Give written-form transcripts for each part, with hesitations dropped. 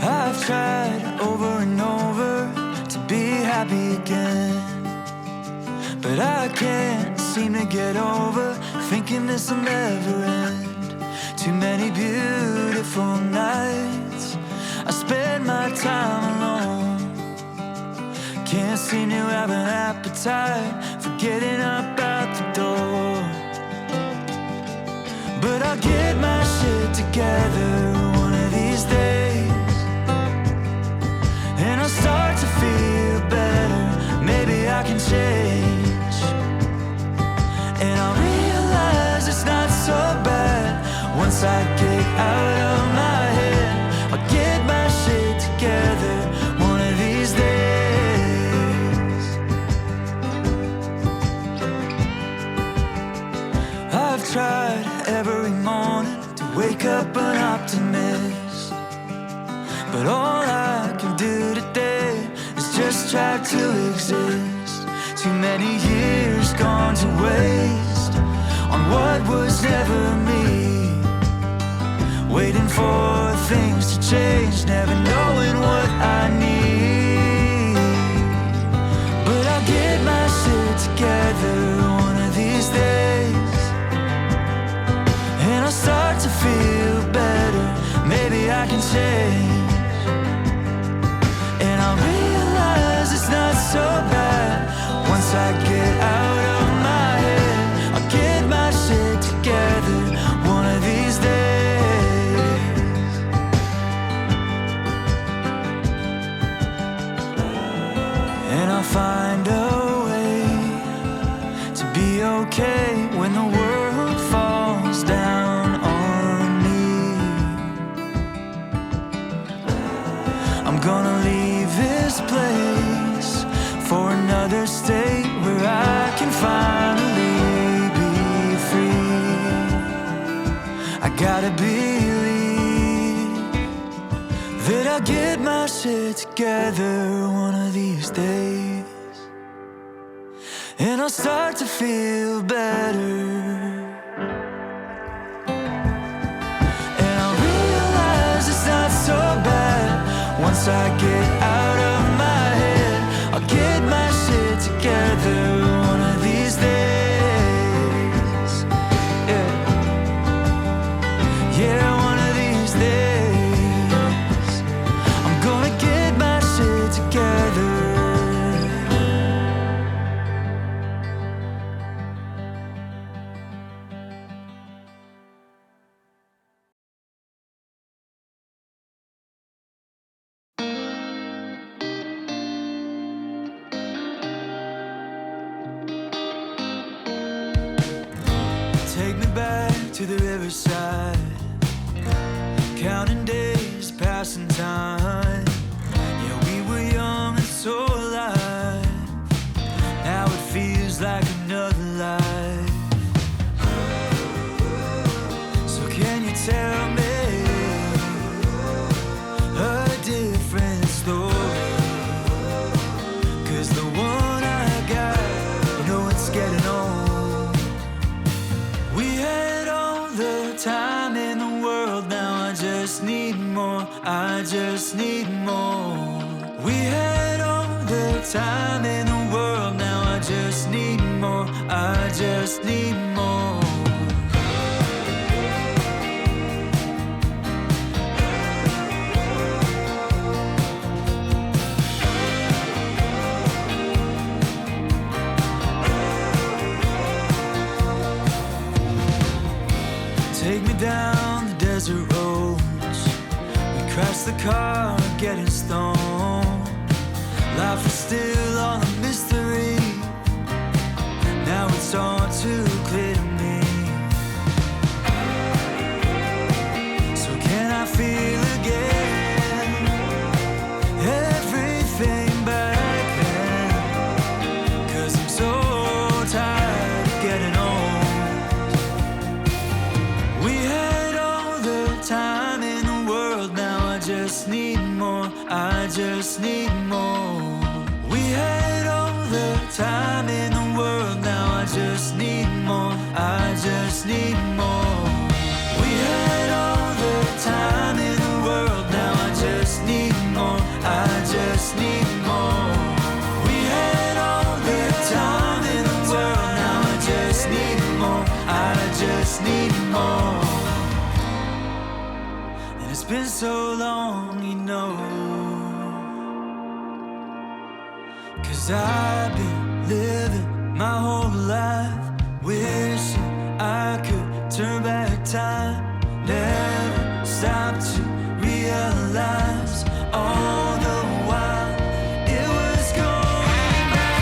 I've tried over and over to be happy again, but I can't seem to get over thinking this'll never end. Too many beautiful nights I spend my time alone. Can't seem to have an appetite for getting up out the door, but I'll get my shit together one of these days, and I'll start to feel better. Maybe I can change, and I'll realize it's not so bad once I get out of my head. I'll get my shit together one of these days. I've tried every morning to wake up an optimist, but all I can do today is just try to exist. Too many years gone to waste on what was never me, waiting for things to change, never knowing what I need. But I'll get my shit together one of these days, and I'll start to feel better. Maybe I can change, and I'll realize it's not so bad once I get out of my head. I'll get my shit together one of these days. And I'll find a way to be okay when the world falls down on me. I'm gonna leave this place for another state where I can finally be free. I gotta believe that I'll get my shit together one of these days, and I'll start to feel better. And I'll realize it's not so bad once I get out of my head. I'll get my shit together one of these days. Yeah, yeah, one of these days I'm gonna get my shit together. Take me back to the riverside, counting days, passing time. Yeah, we were young and so alive. Now it feels like another life. So can you tell me a different story? 'Cause the one I got, you know it's getting old. We had all the time in the world, now I just need more, I just need more. We had all the time in the world, now I just need more, I just need more. Take me down the desert roads. We crashed the car, getting stoned. Life is still all a mystery. Now it's all too clear to me. So can I feel again everything back then? 'Cause I'm so tired of getting old. We had all the time in the world, now I just just need more, I just need more. We had all the time in the world, now I just need more, I just need more. We had all the time in the world, now I just need more, I just need more. We had all the time in the world, now I just need more, I just need more. And it's been so long, you know, 'cause I've been living my whole life wishing I could turn back time. Never stop to realize all the while it was going right.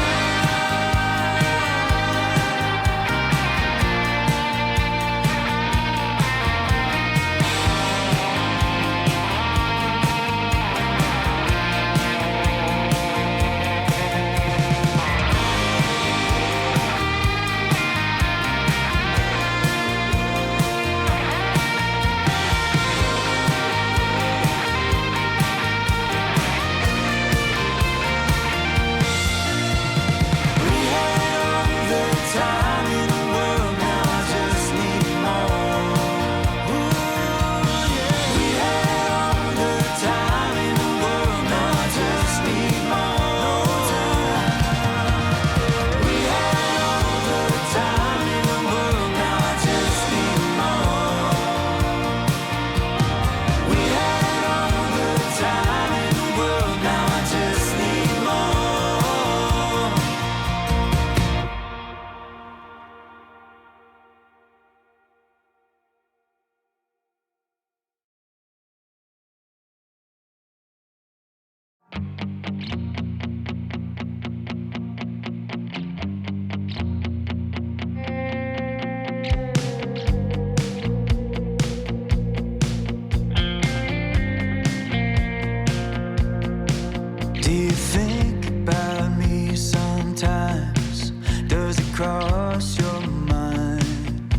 Do you think about me sometimes? Does it cross your mind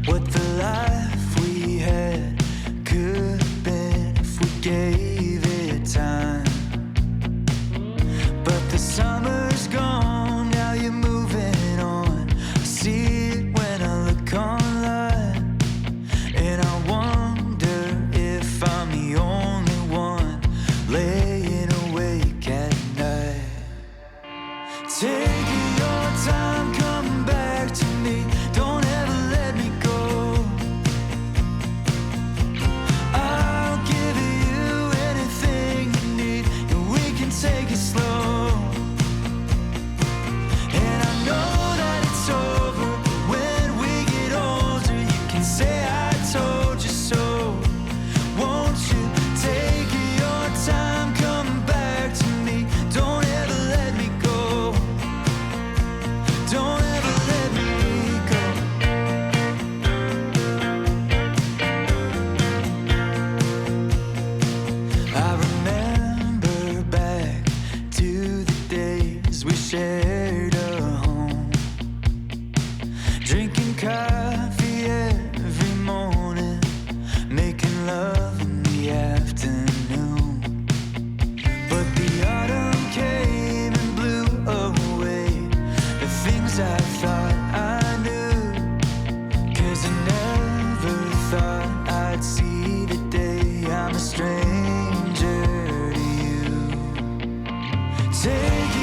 what the life we had could have been if we gave it time? But the summer's gone, now you're moving on. I see it when I look online, and I wonder if I'm the only one laying awake at night. Take your time coming back to me, don't ever let me go. I'll give you anything you need, and we can take it slow. And I know that it's over when we get older. You can say I told you so. Won't you take your time coming back to me? Don't ever let me go. Don't ever let me go. I remember back to the days we shared a home, drinking coffee every morning, making love in the afternoon. But the autumn came and blew away the things I thought I knew, 'cause I never thought I'd see the day I'm a stranger to you. Take